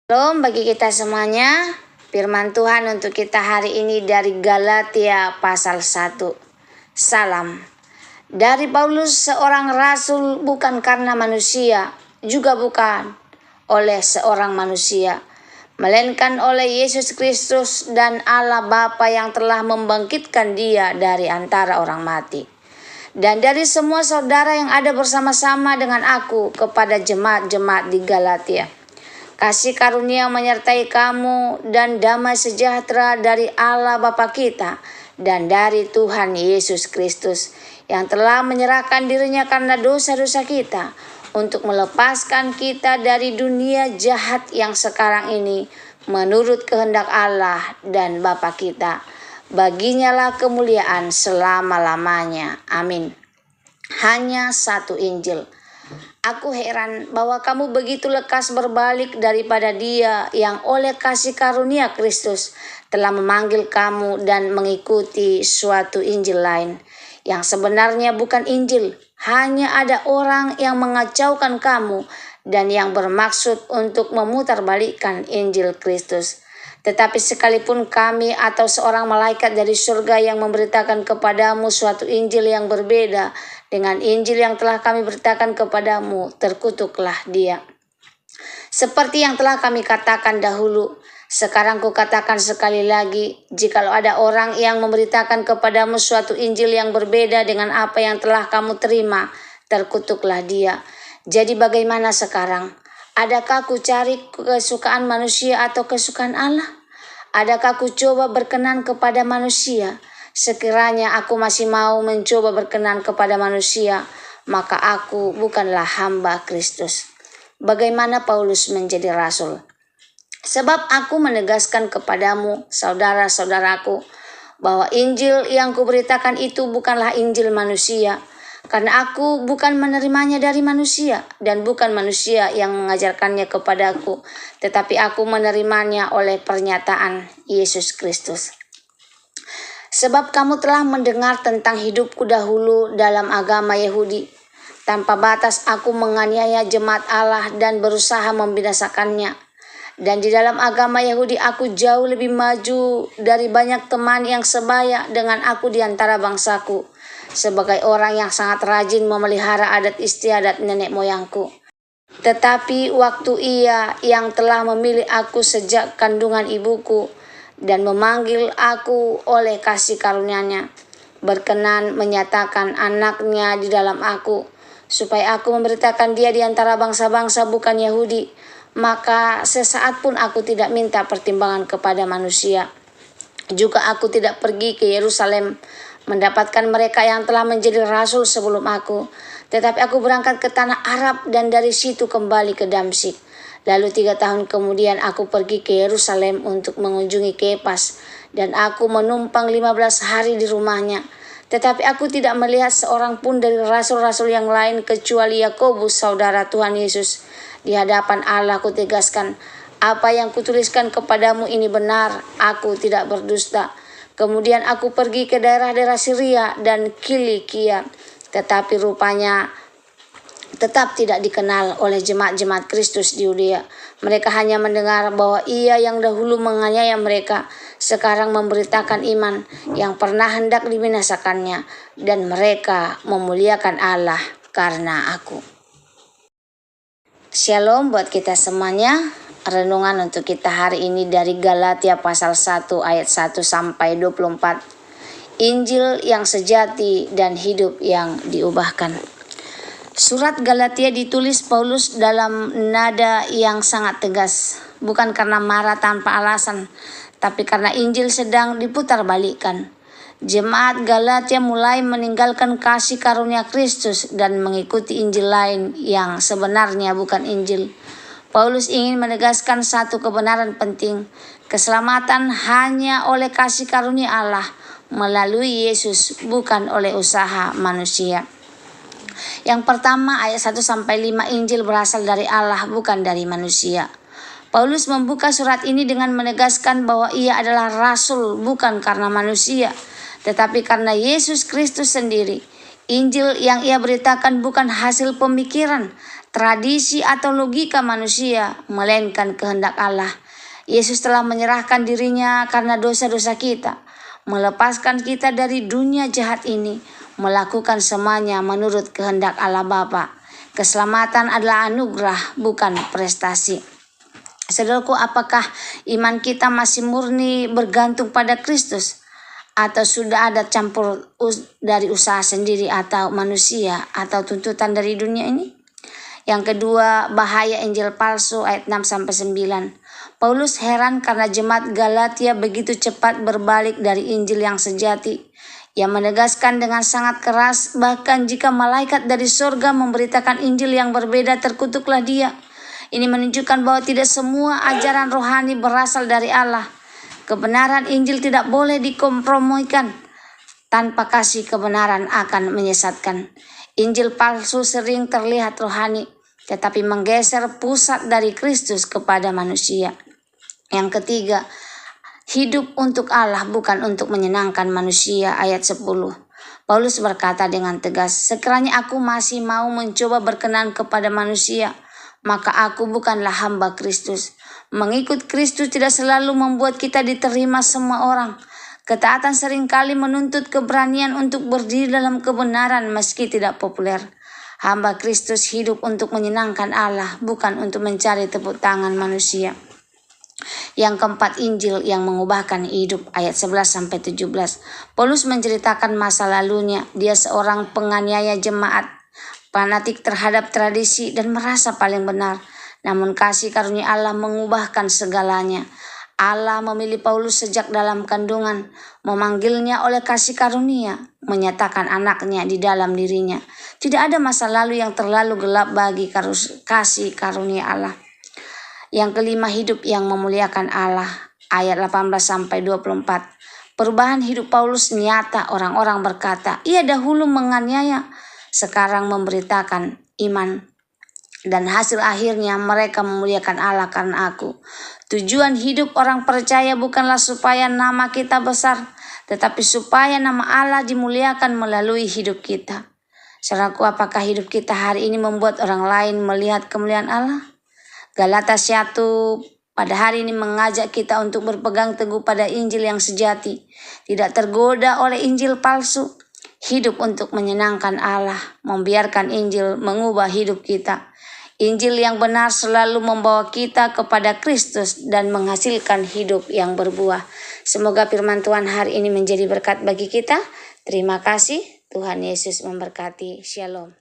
Shalom bagi kita semuanya. Firman Tuhan untuk kita hari ini dari Galatia pasal 1. Salam. Dari Paulus, seorang rasul, bukan karena manusia, juga bukan oleh seorang manusia, melainkan oleh Yesus Kristus dan Allah Bapa yang telah membangkitkan Dia dari antara orang mati. Dan dari semua saudara yang ada bersama-sama dengan aku kepada jemaat-jemaat di Galatia. Kasih karunia menyertai kamu dan damai sejahtera dari Allah Bapa kita dan dari Tuhan Yesus Kristus yang telah menyerahkan dirinya karena dosa-dosa kita untuk melepaskan kita dari dunia jahat yang sekarang ini menurut kehendak Allah dan Bapa kita. Baginya lah kemuliaan selama-lamanya. Amin. Hanya satu Injil. Aku heran bahwa kamu begitu lekas berbalik daripada Dia yang oleh kasih karunia Kristus telah memanggil kamu dan mengikuti suatu Injil lain yang sebenarnya bukan Injil. Hanya ada orang yang mengacaukan kamu dan yang bermaksud untuk memutarbalikkan Injil Kristus. Tetapi sekalipun kami atau seorang malaikat dari surga yang memberitakan kepadamu suatu Injil yang berbeda dengan Injil yang telah kami beritakan kepadamu, terkutuklah dia. Seperti yang telah kami katakan dahulu, sekarang kukatakan sekali lagi, jikalau ada orang yang memberitakan kepadamu suatu Injil yang berbeda dengan apa yang telah kamu terima, terkutuklah dia. Jadi bagaimana sekarang? Adakah ku cari kesukaan manusia atau kesukaan Allah? Adakah ku coba berkenan kepada manusia? Sekiranya aku masih mau mencoba berkenan kepada manusia, maka aku bukanlah hamba Kristus. Bagaimana Paulus menjadi rasul? Sebab aku menegaskan kepadamu, saudara-saudaraku, bahwa Injil yang kuberitakan itu bukanlah Injil manusia, karena aku bukan menerimanya dari manusia dan bukan manusia yang mengajarkannya kepadaku, tetapi aku menerimanya oleh pernyataan Yesus Kristus. Sebab kamu telah mendengar tentang hidupku dahulu dalam agama Yahudi. Tanpa batas aku menganiaya jemaat Allah dan berusaha membinasakannya. Dan di dalam agama Yahudi aku jauh lebih maju dari banyak teman yang sebaya dengan aku di antara bangsaku, sebagai orang yang sangat rajin memelihara adat istiadat nenek moyangku. Tetapi waktu Ia yang telah memilih aku sejak kandungan ibuku dan memanggil aku oleh kasih karunia-Nya, berkenan menyatakan anaknya di dalam aku, supaya aku memberitakan Dia di antara bangsa-bangsa bukan Yahudi, maka sesaat pun aku tidak minta pertimbangan kepada manusia. Juga aku tidak pergi ke Yerusalem mendapatkan mereka yang telah menjadi rasul sebelum aku, tetapi aku berangkat ke tanah Arab dan dari situ kembali ke Damsyik. Lalu 3 tahun kemudian aku pergi ke Yerusalem untuk mengunjungi Kepas, dan aku menumpang 15 hari di rumahnya. Tetapi aku tidak melihat seorang pun dari rasul-rasul yang lain kecuali Yakobus, saudara Tuhan Yesus. Di hadapan Allah kutegaskan, apa yang kutuliskan kepadamu ini benar, aku tidak berdusta. Kemudian aku pergi ke daerah-daerah Syria dan Kilikia, tetapi rupanya tetap tidak dikenal oleh jemaat-jemaat Kristus di Yudea. Mereka hanya mendengar bahwa Ia yang dahulu menganiaya mereka sekarang memberitakan iman yang pernah hendak dibinasakannya, dan mereka memuliakan Allah karena aku. Shalom buat kita semuanya. Renungan untuk kita hari ini dari Galatia pasal 1 ayat 1 sampai 24. Injil yang sejati dan hidup yang diubahkan. Surat Galatia ditulis Paulus dalam nada yang sangat tegas, bukan karena marah tanpa alasan, tapi karena Injil sedang diputarbalikkan. Jemaat Galatia mulai meninggalkan kasih karunia Kristus dan mengikuti Injil lain yang sebenarnya bukan Injil. Paulus ingin menegaskan satu kebenaran penting, keselamatan hanya oleh kasih karunia Allah melalui Yesus, bukan oleh usaha manusia. Yang pertama, ayat 1-5, Injil berasal dari Allah, bukan dari manusia. Paulus membuka surat ini dengan menegaskan bahwa ia adalah rasul bukan karena manusia, tetapi karena Yesus Kristus sendiri. Injil yang ia beritakan bukan hasil pemikiran, tradisi atau logika manusia, melainkan kehendak Allah. Yesus telah menyerahkan dirinya karena dosa-dosa kita, melepaskan kita dari dunia jahat ini, melakukan semuanya menurut kehendak Allah Bapa. Keselamatan adalah anugerah, bukan prestasi. Saudaraku, apakah iman kita masih murni bergantung pada Kristus? Atau sudah ada campur dari usaha sendiri atau manusia atau tuntutan dari dunia ini? Yang kedua, bahaya Injil palsu ayat 6-9. Paulus heran karena jemaat Galatia begitu cepat berbalik dari Injil yang sejati. Ia menegaskan dengan sangat keras, bahkan jika malaikat dari surga memberitakan Injil yang berbeda, terkutuklah dia. Ini menunjukkan bahwa tidak semua ajaran rohani berasal dari Allah. Kebenaran Injil tidak boleh dikompromikan. Tanpa kasih, kebenaran akan menyesatkan. Injil palsu sering terlihat rohani, tetapi menggeser pusat dari Kristus kepada manusia. Yang ketiga, hidup untuk Allah bukan untuk menyenangkan manusia ayat 10. Paulus berkata dengan tegas, sekiranya aku masih mau mencoba berkenan kepada manusia, maka aku bukanlah hamba Kristus. Mengikut Kristus tidak selalu membuat kita diterima semua orang. Ketaatan seringkali menuntut keberanian untuk berdiri dalam kebenaran meski tidak populer. Hamba Kristus hidup untuk menyenangkan Allah, bukan untuk mencari tepuk tangan manusia. Yang keempat, Injil yang mengubahkan hidup ayat 11-17. Paulus menceritakan masa lalunya. Dia seorang penganiaya jemaat, fanatik terhadap tradisi dan merasa paling benar. Namun kasih karunia Allah mengubahkan segalanya. Allah memilih Paulus sejak dalam kandungan, memanggilnya oleh kasih karunia, menyatakan anaknya di dalam dirinya. Tidak ada masa lalu yang terlalu gelap bagi kasih karunia Allah. Yang kelima, hidup yang memuliakan Allah ayat 18-24. Perubahan hidup Paulus nyata. Orang-orang berkata, ia dahulu menganiaya, sekarang memberitakan iman. Dan hasil akhirnya mereka memuliakan Allah karena aku. Tujuan hidup orang percaya bukanlah supaya nama kita besar, tetapi supaya nama Allah dimuliakan melalui hidup kita. Saudaraku, apakah hidup kita hari ini membuat orang lain melihat kemuliaan Allah? Galatas 1 pada hari ini mengajak kita untuk berpegang teguh pada Injil yang sejati, tidak tergoda oleh Injil palsu, hidup untuk menyenangkan Allah, membiarkan Injil mengubah hidup kita. Injil yang benar selalu membawa kita kepada Kristus dan menghasilkan hidup yang berbuah. Semoga firman Tuhan hari ini menjadi berkat bagi kita. Terima kasih. Tuhan Yesus memberkati. Shalom.